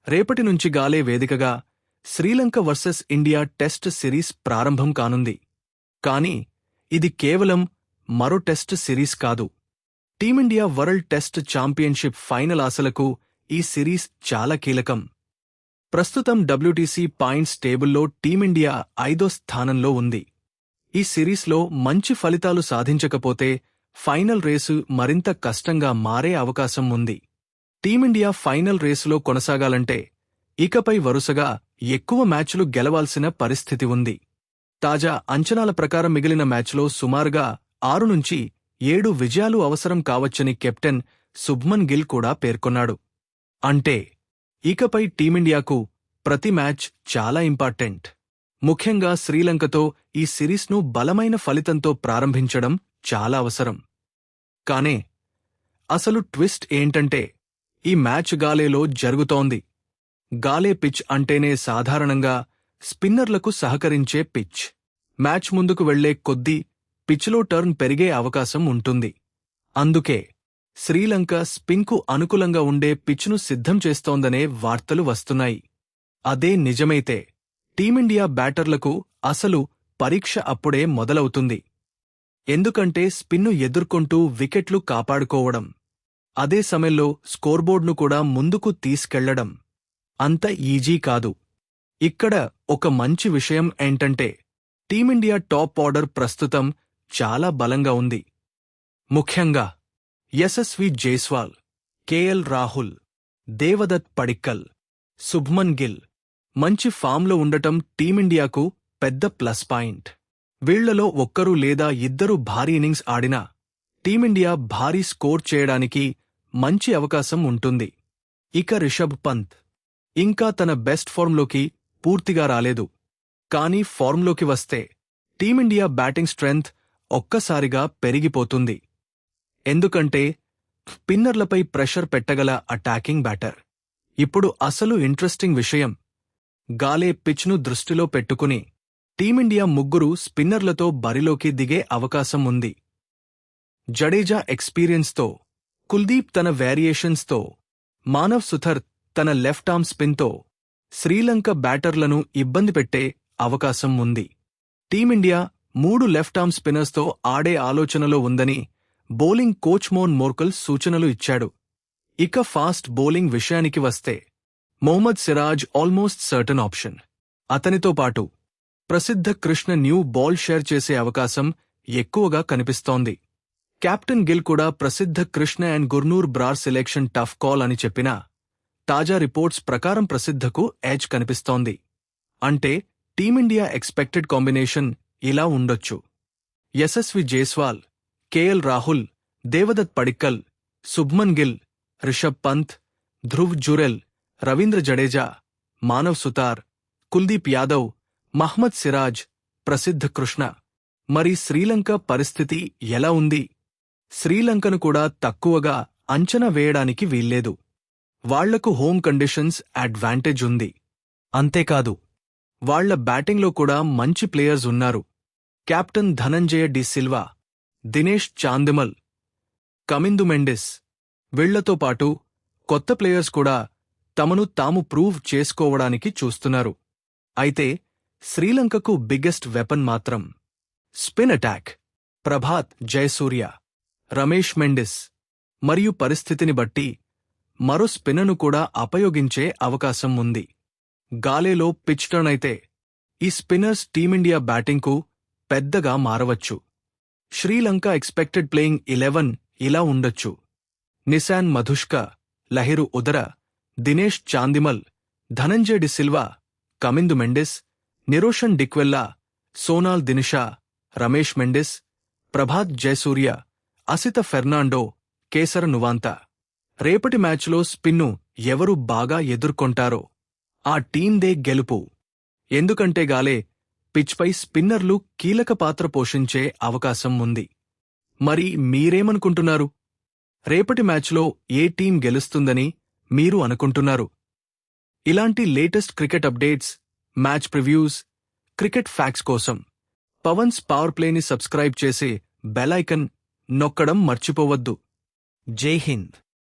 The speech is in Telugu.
రేపటి నుంచి గాలే వేదికగా Sri Lanka versus India test series ప్రారంభం కానుంది. కానీ ఇది కేవలం మరో టెస్ట్ సిరీస్ కాదు. Team India world test championship final ఆశలకు ఈ సిరీస్ చాలా కీలకం. ప్రస్తుతం డబ్ల్యూటీసీ పాయింట్స్ టేబుల్లో టీమిండియా 5వ స్థానంలో ఉంది. ఈ సిరీస్లో మంచి ఫలితాలు సాధించకపోతే ఫైనల్ రేసు మరింత కష్టంగా మారే అవకాశం ఉంది. టీమిండియా ఫైనల్ రేసులో కొనసాగాలంటే ఇకపై వరుసగా ఎక్కువ మ్యాచ్లు గెలవాల్సిన పరిస్థితి ఉంది. తాజా అంచనాల ప్రకారం మిగిలిన మ్యాచ్లో సుమారుగా 6 నుంచి 7 విజయాలు అవసరం కావచ్చని కెప్టెన్ శుభ్మన్ గిల్ కూడా పేర్కొన్నాడు. అంటే ఇకపై టీమిండియాకు ప్రతి మ్యాచ్ చాలా ఇంపార్టెంట్. ముఖ్యంగా శ్రీలంకతో ఈ సిరీస్ను బలమైన ఫలితంతో ప్రారంభించడం చాలా అవసరం. కానే అసలు ట్విస్ట్ ఏంటంటే ఈ మ్యాచ్ గాలేలో జరుగుతోంది. గాలే పిచ్ అంటేనే సాధారణంగా స్పిన్నర్లకు సహకరించే పిచ్. మ్యాచ్ ముందుకు వెళ్లే కొద్దీ పిచ్లో టర్న్ పెరిగే అవకాశం ఉంటుంది. అందుకే శ్రీలంక స్పిన్కు అనుకూలంగా ఉండే పిచ్ను సిద్ధం చేస్తోందనే వార్తలు వస్తున్నాయి. అదే నిజమైతే టీమిండియా బ్యాటర్లకు అసలు పరీక్ష అప్పుడే మొదలవుతుంది. ఎందుకంటే స్పిన్ను ఎదుర్కొంటూ వికెట్లు కాపాడుకోవడం, అదే సమయంలో స్కోర్బోర్డ్ను కూడా ముందుకు తీసుకెళ్లడం అంత ఈజీ కాదు. ఇక్కడ ఒక మంచి విషయం ఏంటంటే టీమిండియా టాప్ ఆర్డర్ ప్రస్తుతం చాలా బలంగా ఉంది. ముఖ్యంగా యశస్వి జైస్వాల్, కేఎల్ రాహుల్, దేవదత్ పడిక్కల్, శుభ్మన్ గిల్ మంచి ఫామ్లో ఉండటం టీమిండియాకు పెద్ద ప్లస్ పాయింట్. వీళ్లలో ఒక్కరు లేదా ఇద్దరు భారీ ఇన్నింగ్స్ ఆడినా టీమిండియా భారీ స్కోర్ చేయడానికి మంచి అవకాశం ఉంటుంది. ఇక రిషభ్ పంత్ ఇంకా తన బెస్ట్ ఫార్మ్లోకి పూర్తిగా రాలేదు. కానీ ఫార్మ్లోకి వస్తే టీమిండియా బ్యాటింగ్ స్ట్రెంగ్త్ ఒక్కసారిగా పెరిగిపోతుంది. ఎందుకంటే స్పిన్నర్లపై ప్రెషర్ పెట్టగల అటాకింగ్ బ్యాటర్. ఇప్పుడు అసలు ఇంట్రెస్టింగ్ విషయం, గాలే పిచ్ను దృష్టిలో పెట్టుకుని టీమిండియా 3 స్పిన్నర్లతో బరిలోకి దిగే అవకాశం ఉంది. జడేజా ఎక్స్పీరియన్స్తో, కుల్దీప్ తన వేరియేషన్స్తో, మానవ్ సుథర్ తన లెఫ్ట్ ఆర్మ్ స్పిన్తో శ్రీలంక బ్యాటర్లను ఇబ్బంది పెట్టే అవకాశం ఉంది. టీమిండియా 3 లెఫ్ట్ ఆర్మ్ స్పిన్నర్స్తో ఆడే ఆలోచనలో ఉందని బౌలింగ్ కోచ్ మోన్ మోర్కల్ సూచనలు ఇచ్చాడు. ఇక ఫాస్ట్ బౌలింగ్ విషయానికి వస్తే Mohammed Siraj almost certain option. అతనితో పాటు ప్రసిద్ధ కృష్ణ న్యూ బాల్ షేర్ చేసే అవకాశం ఎక్కువగా కనిపిస్తోంది. కెప్టెన్ గిల్ కూడా ప్రసిద్ధ Krishna and Gurnoor Brar selection tough call అని చెప్పినా తాజా రిపోర్ట్స్ ప్రకారం ప్రసిద్ధకు ఎడ్జ్ కనిపిస్తోంది. అంటే టీమిండియా ఎక్స్పెక్టెడ్ కాంబినేషన్ ఇలా ఉండొచ్చు: యశస్వి జైస్వాల్, కేఎల్ రాహుల్, దేవదత్ పడిక్కల్, శుభ్మన్ గిల్, రిషబ్ పంత్, ధ్రువ్ జురెల్, రవీంద్ర జడేజా, మానవ్ సుతార్, కుల్దీప్ యాదవ్, మహ్మద్ సిరాజ్, ప్రసిద్ధ కృష్ణ. మరి శ్రీలంక పరిస్థితి ఎలా ఉంది? శ్రీలంకను కూడా తక్కువగా అంచనా వేయడానికి వీల్లేదు. వాళ్లకు హోమ్ కండిషన్స్ అడ్వాంటేజ్ ఉంది. అంతేకాదు వాళ్ల బ్యాటింగ్లో కూడా మంచి ప్లేయర్స్ ఉన్నారు. కెప్టెన్ ధనంజయ డి సిల్వా, దినేష్ చాందిమల్, కమిందు మెండిస్, వీళ్లతో పాటు కొత్త ప్లేయర్స్ కూడా తమను తాము ప్రూవ్ చేసుకోవడానికి చూస్తున్నారు. అయితే శ్రీలంకకు బిగ్గెస్ట్ వెపన్ మాత్రం స్పిన్ అటాక్. ప్రభాత్ జయసూర్య, రమేష్ మెండిస్ మరియు పరిస్థితిని బట్టి మరో స్పిన్నర్ను కూడా ఉపయోగించే అవకాశం ఉంది. గాలేలో పిచ్ టర్న్ అయితే ఈ స్పిన్నర్స్ టీమిండియా బ్యాటింగ్కు పెద్దగా మారవచ్చు. శ్రీలంక ఎక్స్పెక్టెడ్ ప్లేయింగ్ 11 ఇలా ఉండొచ్చు: నిశాన్ మధుష్క, లహిరు ఉదర, దినేష్ చాందిమల్, ధనంజయ్ డిసిల్వా, కమిందు మెండిస్, నిరోషన్ డిక్వెల్లా, సోనాల్ దినిషా, రమేష్ మెండిస్, ప్రభాత్ జయసూర్య, అసిత ఫెర్నాండో, కేసర నువాంతా. రేపటి మ్యాచ్లో స్పిన్ను ఎవరు బాగా ఎదుర్కొంటారో ఆ టీందే గెలుపు. ఎందుకంటే గాలే పిచ్పై స్పిన్నర్లు కీలక పాత్ర పోషించే అవకాశం ఉంది. మరి మీరేమనుకుంటున్నారు? రేపటి మ్యాచ్లో ఏ టీం గెలుస్తుందని మీరు అనుకుంటున్నారు? ఇలాంటి latest cricket updates, match previews, cricket facts కోసం పవన్స్ పవర్ ప్లేని సబ్స్క్రైబ్ చేసి బెల్ ఐకాన్ నొక్కడం మర్చిపోవద్దు. జై హింద్.